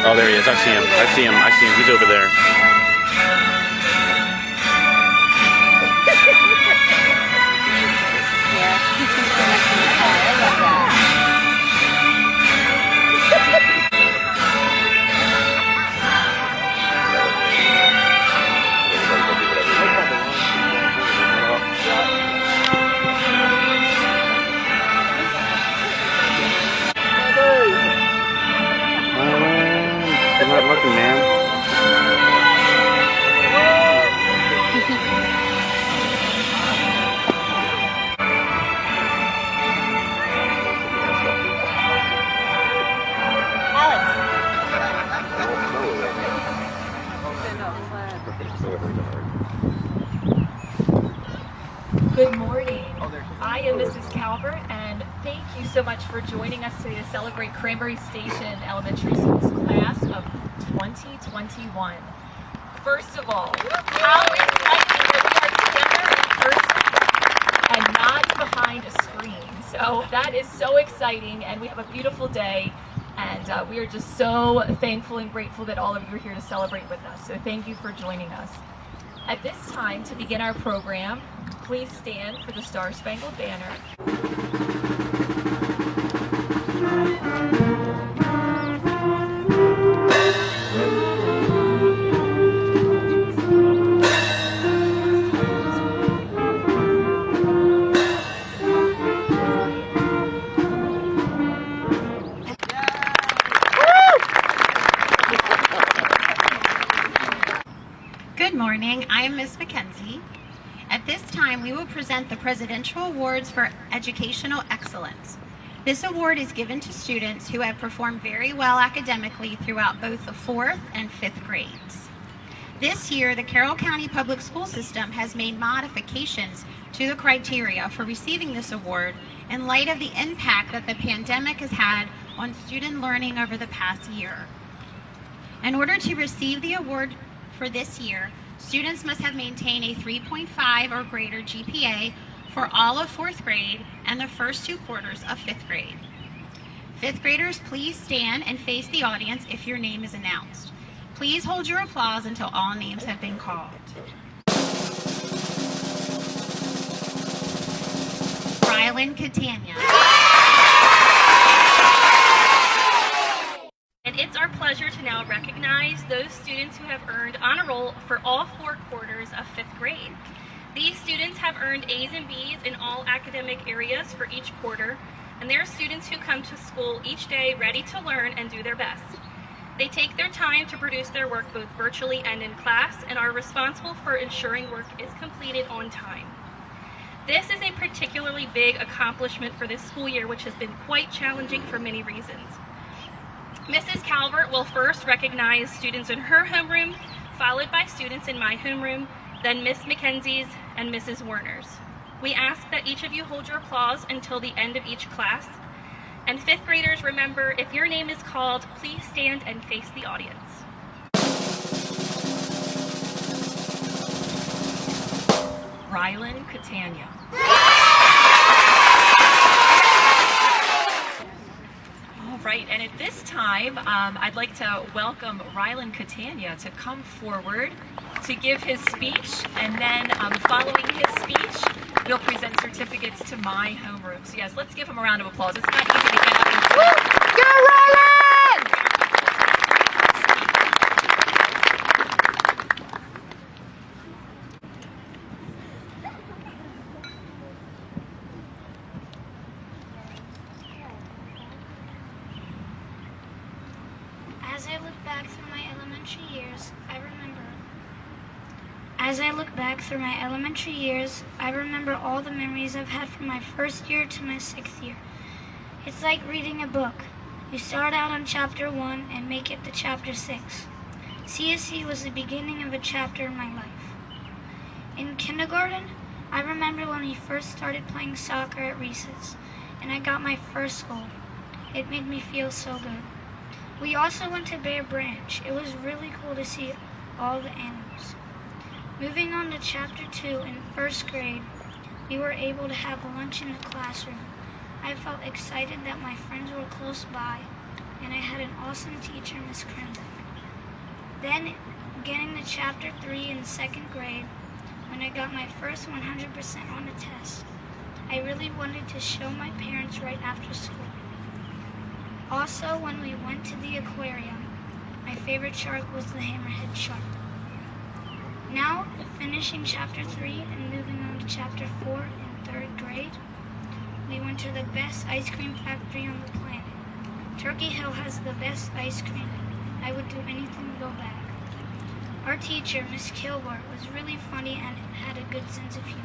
Oh, there he is. I see him. I see him. I see him. He's over there. Yeah, he's next to the car. I love that. You're not looking, man. Good morning. I am Mrs. Calvert, and thank you so much for joining us today to celebrate Cranberry Station Elementary School's class of 2021. First of all, how exciting that we are together in person and not behind a screen. So that is so exciting, and we have a beautiful day, and we are just so thankful and grateful that all of you are here to celebrate with us. So thank you for joining us. At this time, to begin our program, please stand for the Star-Spangled Banner. Good morning, I am Ms. McKenzie. At this time, we will present the Presidential Awards for Educational Excellence. This award is given to students who have performed very well academically throughout both the 4th and 5th grades. This year, the Carroll County Public School System has made modifications to the criteria for receiving this award in light of the impact that the pandemic has had on student learning over the past year. In order to receive the award for this year, students must have maintained a 3.5 or greater GPA for all of 4th grade and the first 2 quarters of 5th grade. 5th graders, please stand and face the audience if your name is announced. Please hold your applause until all names have been called. Rylan Catania. And it's our pleasure to now recognize those students who have earned honor roll for all 4 quarters of 5th grade. These students have earned A's and B's in all academic areas for each quarter, and they are students who come to school each day ready to learn and do their best. They take their time to produce their work both virtually and in class, and are responsible for ensuring work is completed on time. This is a particularly big accomplishment for this school year, which has been quite challenging for many reasons. Mrs. Calvert will first recognize students in her homeroom, followed by students in my homeroom, then Miss McKenzie's and Mrs. Werner's. We ask that each of you hold your applause until the end of each class. And 5th graders, remember, if your name is called, please stand and face the audience. Rylan Catania. Right, and at this time, I'd like to welcome Rylan Catania to come forward to give his speech, and then following his speech, we'll present certificates to my homeroom. So yes, let's give him a round of applause. It's not easy to get up and speak. Go Rylan! As I look back through my elementary years, I remember all the memories I've had from my 1st year to my 6th year. It's like reading a book. You start out on chapter 1 and make it to chapter 6. CSE was the beginning of a chapter in my life. In kindergarten, I remember when we first started playing soccer at recess, and I got my first goal. It made me feel so good. We also went to Bear Branch. It was really cool to see all the animals. Moving on to chapter 2 in 1st grade, we were able to have lunch in the classroom. I felt excited that my friends were close by. and I had an awesome teacher, Miss Krenzik. Then, getting to chapter 3 in 2nd grade, when I got my first 100% on a test, I really wanted to show my parents right after school. Also, when we went to the aquarium, my favorite shark was the hammerhead shark. Now, finishing chapter 3 and moving on to chapter 4 in 3rd grade, we went to the best ice cream factory on the planet. Turkey Hill has the best ice cream. I would do anything to go back. Our teacher, Miss Kilgore, was really funny and had a good sense of humor.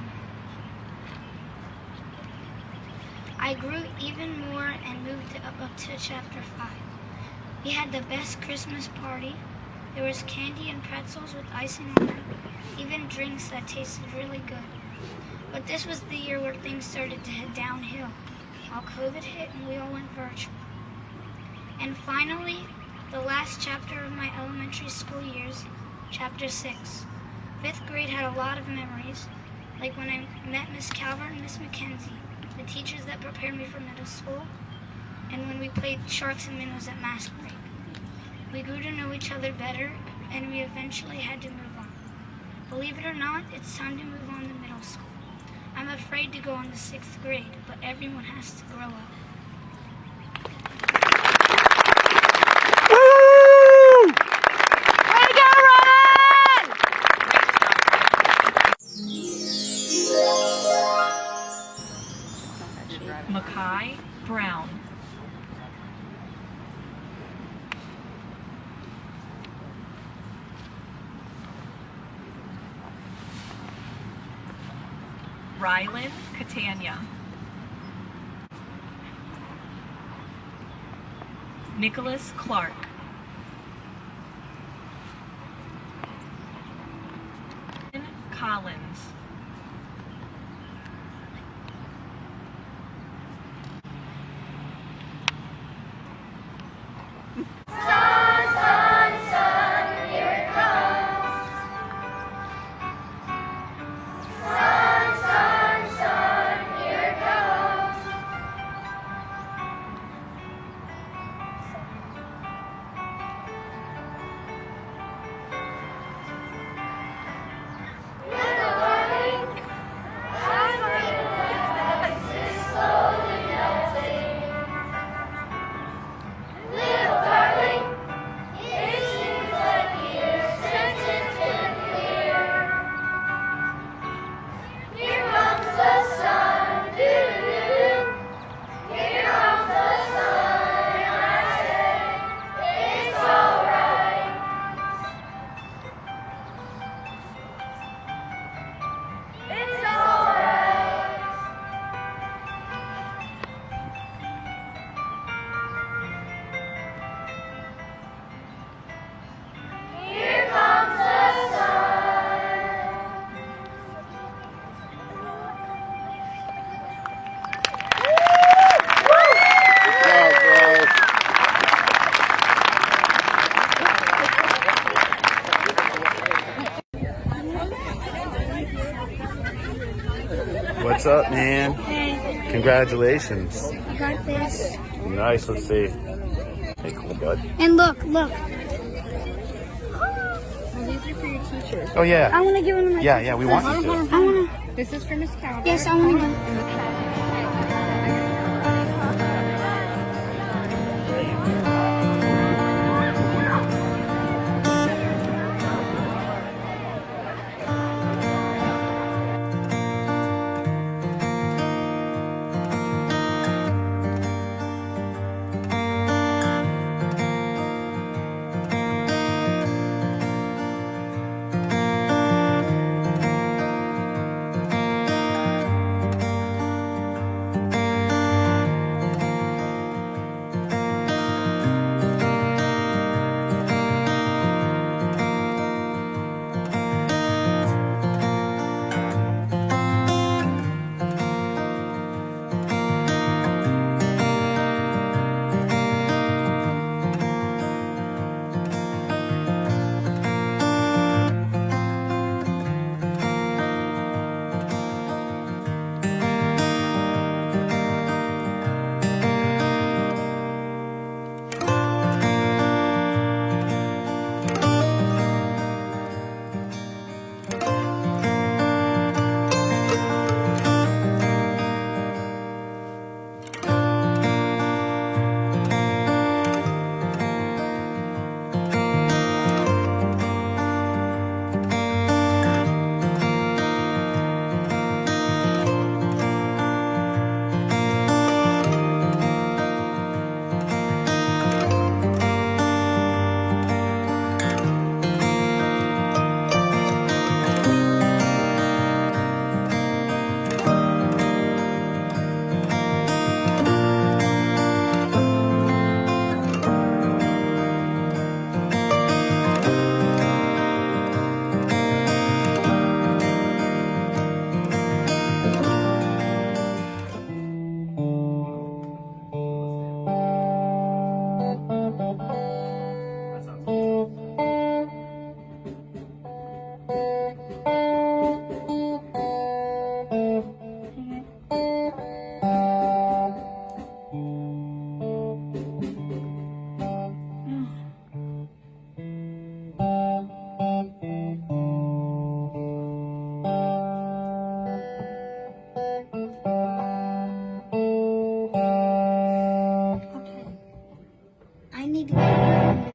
I grew even more and moved up to chapter 5. We had the best Christmas party. There was candy and pretzels with icing on them, even drinks that tasted really good. But this was the year where things started to head downhill, while COVID hit and we all went virtual. And finally, the last chapter of my elementary school years, chapter 6. 5th grade had a lot of memories, like when I met Miss Calvert and Miss Mackenzie, the teachers that prepared me for middle school, and when we played sharks and minnows at mask break. We grew to know each other better, and we eventually had to move on. Believe it or not, it's time to move on to middle school. I'm afraid to go on to 6th grade, but everyone has to grow up. Way to go, Rylan! Mackay Brown. Rylan Catania. Nicholas Clark. Collins. What's up, man? Hey, Congratulations. you got this. Nice, let's see. Hey, cool, bud. And look. These are for your teachers. Oh, yeah. I want to give one to my Yeah, we want you to. I want to. This is for Miss Calvert. Yes, I want to give.